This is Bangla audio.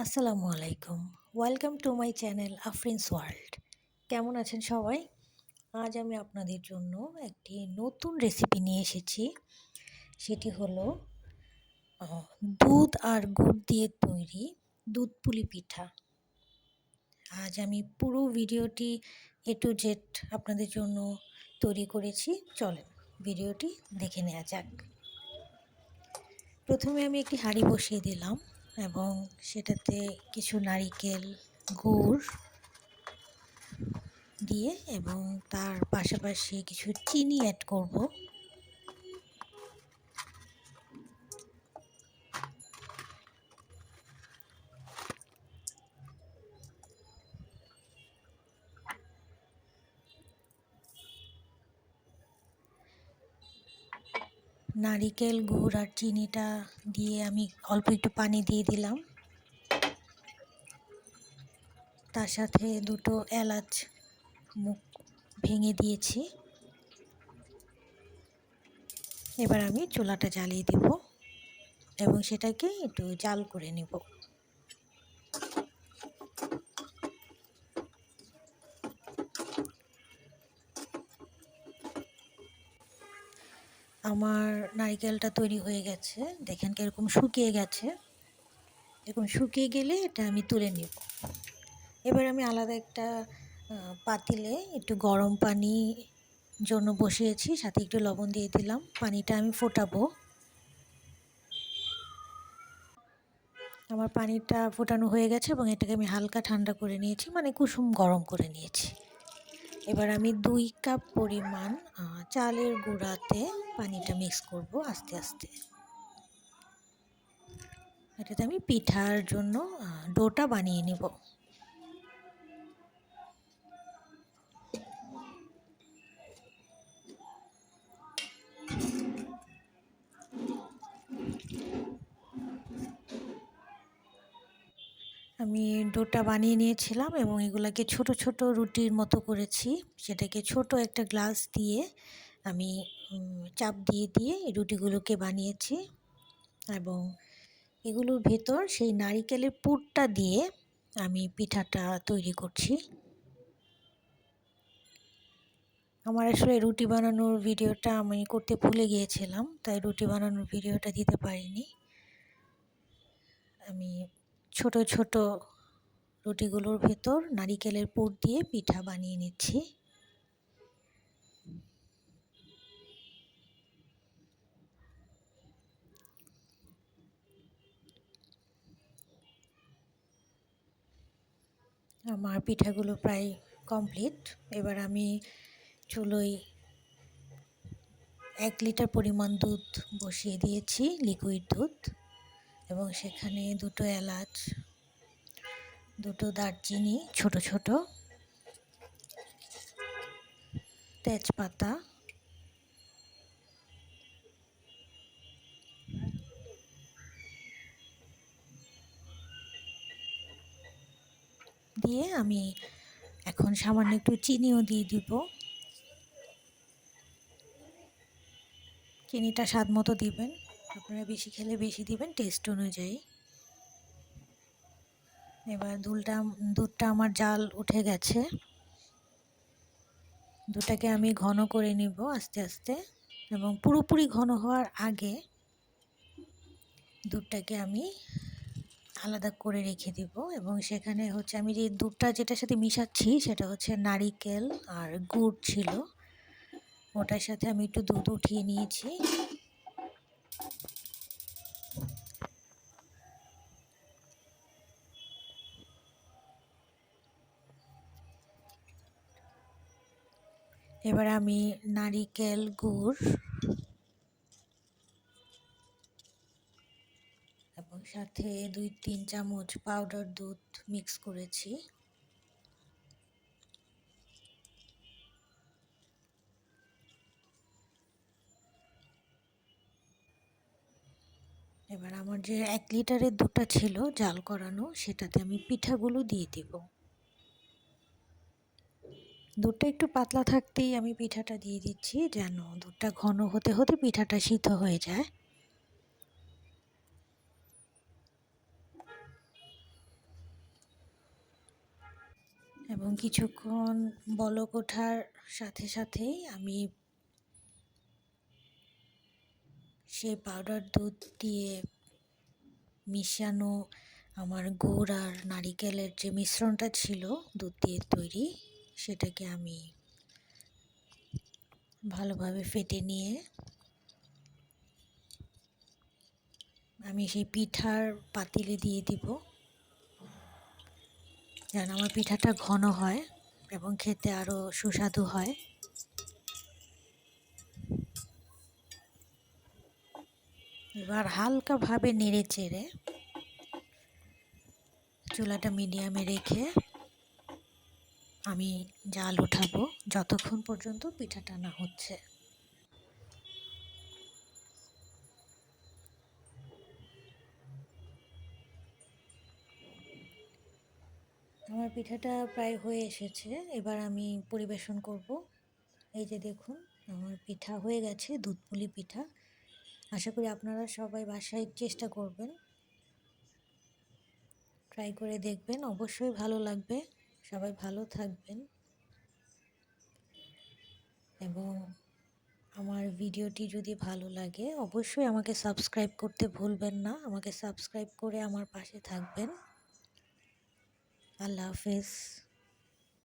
আসসালামু আলাইকুম। Welcome to my channel Afrin's world. কেমন আছেন সবাই? আজ আমি আপনাদের জন্য একটি নতুন রেসিপি নিয়ে এসেছি। সেটি হলো দুধ আর গুড় দিয়ে তৈরি দুধ পুলি পিঠা। আজ আমি পুরো ভিডিওটি এ টু জেড আপনাদের জন্য তৈরি করেছি। চলেন ভিডিওটি দেখে নেওয়া যাক। প্রথমে আমি একটি হাঁড়ি বসিয়ে দিলাম এবং সেটাতে কিছু নারিকেল, গুড় দিয়ে এবং তার পাশাপাশি কিছু চিনি অ্যাড করব। নারিকেল, গুড় আর চিনিটা দিয়ে আমি অল্প একটু পানি দিয়ে দিলাম। তার সাথে দুটো এলাচ মুখ ভেঙে দিয়েছি। এবার আমি চুলাটা জ্বালিয়ে দেব এবং সেটাকে একটু জাল করে নেব। আমার নারিকেলটা তৈরি হয়ে গেছে, দেখেন কিরকম শুকিয়ে গেছে। এরকম শুকিয়ে গেলে এটা আমি তুলে নেব। এবার আমি আলাদা একটা পাতিলে একটু গরম পানি জন্য বসিয়েছি, সাথে একটু লবণ দিয়ে দিলাম। পানিটা আমি ফোটাবো। আমার পানিটা ফোটানো হয়ে গেছে এবং এটাকে আমি হালকা ঠান্ডা করে নিয়েছি, মানে কুসুম গরম করে নিয়েছি। এবার আমি 2 কাপ পরিমাণ চালের গুঁড়াতে পানিটা মিক্স করব আস্তে আস্তে। এটাতে আমি পিঠার জন্য ডোটা বানিয়ে নেব। আমি ডোটা বানিয়ে নিয়েছিলাম এবং এগুলাকে ছোট ছোট রুটির মতো করেছি। সেটাকে ছোট একটা গ্লাস দিয়ে আমি চাপ দিয়ে দিয়ে এই রুটিগুলোকে বানিয়েছি এবং এগুলোর ভেতর সেই নারিকেলের পুরটা দিয়ে আমি পিঠাটা তৈরি করছি। আমার আসলে রুটি বানানোর ভিডিওটা আমি করতে ভুলে গিয়েছিলাম, তাই রুটি বানানোর ভিডিওটা দিতে পারিনি। আমি ছোট ছোট রুটিগুলোর ভেতর নারিকেলের পুর দিয়ে পিঠা বানিয়ে নিচ্ছি। আমার পিঠাগুলো প্রায় কমপ্লিট। এবার আমি চুলোয় 1 লিটার পরিমাণ দুধ বসিয়ে দিয়েছি, লিকুইড দুধ, এবং সেখানে 2টো এলাচ, 2টো দারচিনি ছোট ছোট, তেজপাতা দিয়ে আমি এখন সামান্য একটু চিনিও দিয়ে দিব। চিনিটা স্বাদ মতো দিবেন, আপনারা বেশি খেলে বেশি দিবেন টেস্ট অনুযায়ী। এবার দুধটা আমার জাল উঠে গেছে। দুধটাকে আমি ঘন করে নিব আস্তে আস্তে, এবং পুরোপুরি ঘন হওয়ার আগে দুধটাকে আমি আলাদা করে রেখে দিব। এবং সেখানে হচ্ছে আমি যে দুধটা যেটার সাথে মিশাচ্ছি সেটা হচ্ছে নারিকেল আর গুড় ছিল, ওটার সাথে আমি একটু দুধ উঠিয়ে নিয়েছি। এবার আমি নারিকেল, গুড় এবং সাথে 2-3 চামচ পাউডার দুধ মিক্স করেছি। এবার আমার যে 1 লিটারের দুধটা ছিল জাল করানো, সেটাতে আমি পিঠাগুলো দিয়ে দিব। দুধটা একটু পাতলা থাকতেই আমি পিঠাটা দিয়ে দিচ্ছি, যেন দুধটা ঘন হতে হতে পিঠাটা সিদ্ধ হয়ে যায়। এবং কিছুক্ষণ বলক ওঠার সাথে সাথেই আমি সেই পাউডার দুধ দিয়ে মিশানো আমার গুড় আর নারিকেলের যে মিশ্রণটা ছিল দুধ দিয়ে তৈরি, সেটাকে আমি ভালোভাবে ফেটে নিয়ে আমি সেই পিঠার পাতিলে দিয়ে দিব, যেন আমার পিঠাটা ঘন হয় এবং খেতে আরও সুস্বাদু হয়। এবার হালকাভাবে নেড়ে চেড়ে চুলাটা মিডিয়ামে রেখে আমি জাল উঠাবো যতক্ষণ পর্যন্ত পিঠাটা না হচ্ছে। আমার পিঠাটা প্রায় হয়ে এসেছে, এবার আমি পরিবেশন করব। এই যে দেখুন, আমার পিঠা হয়ে গেছে, দুধ পুলি পিঠা। আশা করি আপনারা সবাই বাসায় চেষ্টা করবেন, ট্রাই করে দেখবেন, অবশ্যই ভালো লাগবে। সবাই ভালো থাকবেন এবং আমার ভিডিওটি যদি ভালো লাগে অবশ্যই আমাকে সাবস্ক্রাইব করতে ভুলবেন না। আমাকে সাবস্ক্রাইব করে আমার পাশে থাকবেন। আল্লাহ হাফেজ।